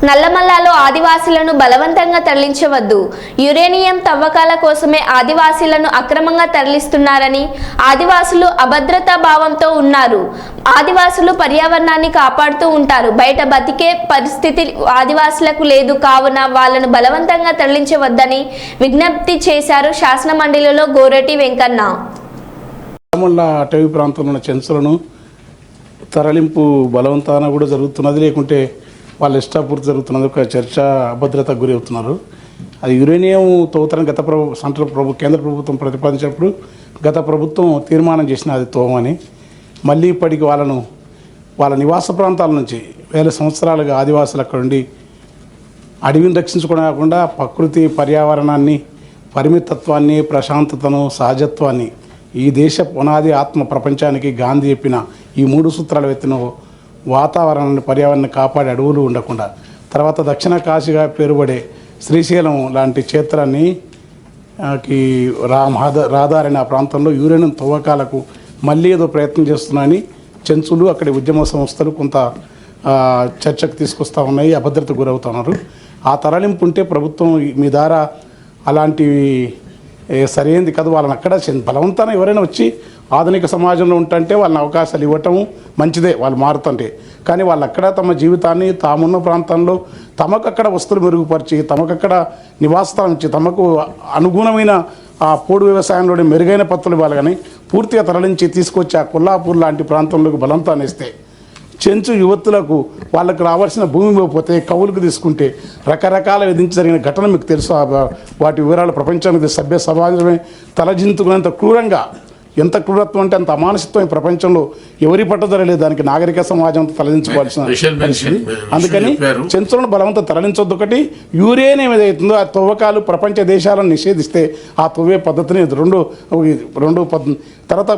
నల్లమల్లాలో ఆదివాసీలను బలవంతంగా తరలించవద్దు. యురేనియం తవ్వకాల కోసమే ఆదివాసీలను అక్రమంగా తరలిస్తున్నారని, ఆదివాసులు అభద్రతా భావంతో ఉన్నారు. ఆదివాసులు పర్యావరణాన్ని కాపాడుతూ ఉంటారు. బయట బతికే పరిస్థితి ఆదివాసులకు లేదు. కావున వాళ్లను బలవంతంగా తరలించవద్దని విజ్ఞప్తి చేశారు శాసన మండలిలో గోరటి వెంకన్న. అటవీ ప్రాంతంలో ఉన్న చెంచులను తరలింపు బలవంతాన కూడా జరుగుతున్నది, లేకుంటే వాళ్ళ ఇష్టాపూర్తి జరుగుతున్నది. ఒక చర్చ అభద్రతకు గురి అవుతున్నారు. అది యురేనియం తవ్వుతారని కేంద్ర ప్రభుత్వం ప్రతిపాదించినప్పుడు గత ప్రభుత్వం తీర్మానం చేసిన అది తోమని. మళ్ళీ ఇప్పటికి వాళ్ళ నివాస ప్రాంతాల నుంచి వేల సంవత్సరాలుగా ఆదివాసులు అక్కడ ఉండి అడవిని రక్షించుకోవడం కాకుండా ప్రకృతి పర్యావరణాన్ని, పరిమితత్వాన్ని, ప్రశాంతతను, సహజత్వాన్ని, ఈ దేశ పునాది ఆత్మ ప్రపంచానికి గాంధీ చెప్పిన ఈ 3 సూత్రాలు ఎత్తిన వాతావరణాన్ని, పర్యావరణాన్ని కాపాడే అడవులు ఉండకుండా, తర్వాత దక్షిణ కాశీగా పేరుపడే శ్రీశైలం లాంటి క్షేత్రాన్ని రహదారైన ఆ ప్రాంతంలో యురేనియం తవ్వకాలకు మళ్ళీ ఏదో ప్రయత్నం చేస్తున్నాయని చెంచులు, అక్కడి ఉద్యమ సంస్థలు కొంత చర్చకు తీసుకొస్తూ ఉన్నాయి, అభద్రతకు గురవుతున్నారు. ఆ తరలింపు ఉంటే ప్రభుత్వం మీ ద్వారా అలాంటివి సరైనది కాదు. వాళ్ళని అక్కడ బలవంతాన ఎవరైనా వచ్చి ఆధునిక సమాజంలో ఉంటుంటే వాళ్ళని అవకాశాలు ఇవ్వటం మంచిదే, వాళ్ళు మారుతుంటే. కానీ వాళ్ళు అక్కడ తమ జీవితాన్ని తామున్న ప్రాంతంలో తమకక్కడ వస్తువులు మెరుగుపరిచి, తమకక్కడ నివాసస్థానం ఇచ్చి, తమకు అనుగుణమైన ఆ పోడు వ్యవసాయంలోని మెరుగైన పత్తులు ఇవ్వాలి. కానీ పూర్తిగా తరలించి తీసుకొచ్చి ఆ కొల్లాపూర్ లాంటి ప్రాంతంలోకి బలవంతాన్ని ఇస్తే చెంచు యువతులకు వాళ్ళకు రావాల్సిన భూమి ఇవ్వకపోతే కవులకు తీసుకుంటే రకరకాల విధించి జరిగిన ఘటన మీకు తెలుసు. వాటి వివరాలు ప్రపంచానికి సభ్య సమాజమే తలజింతుకునేంత క్రూరంగా, ఎంత క్రూరత్వం అంటే అంత అమానుషత్వం ఈ ప్రపంచంలో ఎవరి పట్టదరలేదు. దానికి నాగరిక సమాజం తరలించుకోవాల్సిన పరిస్థితి. అందుకని చెంచులను బలవంతం తరలించొద్దు. ఒకటి, యురేనియం ఏదైతుందో ఆ తవ్వకాలు ప్రపంచ దేశాలను నిషేధిస్తే ఆ తవ్వే పద్ధతిని రెండు తర్వాత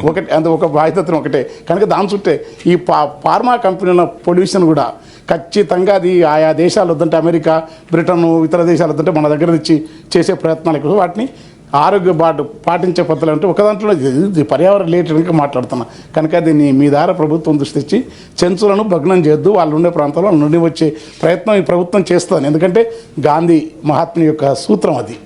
ఒకటి అంత ఒక బాధ్యతను ఒకటే కనుక దాని చుట్టే ఈ ఫార్మా కంపెనీల పొల్యూషన్ కూడా ఖచ్చితంగా అది ఆయా దేశాలు వద్దంటే, అమెరికా, బ్రిటన్, ఇతర దేశాలు వద్దంటే మన దగ్గర తెచ్చి చేసే ప్రయత్నాలు ఎక్కువ. వాటిని ఆరోగ్య పాటించే పద్ధతులు అంటే ఒక దాంట్లో పర్యావరణ రిలేటెడ్గా మాట్లాడుతున్నా. కనుక దీన్ని మీ ద్వారా ప్రభుత్వం దృష్టి తెచ్చి చెంచులను భగ్నం చేయొద్దు. వాళ్ళు ఉండే ప్రాంతాల్లో వాళ్ళ నుండి వచ్చే ప్రయత్నం ఈ ప్రభుత్వం చేస్తుంది. ఎందుకంటే గాంధీ మహాత్ముని యొక్క సూత్రం అది.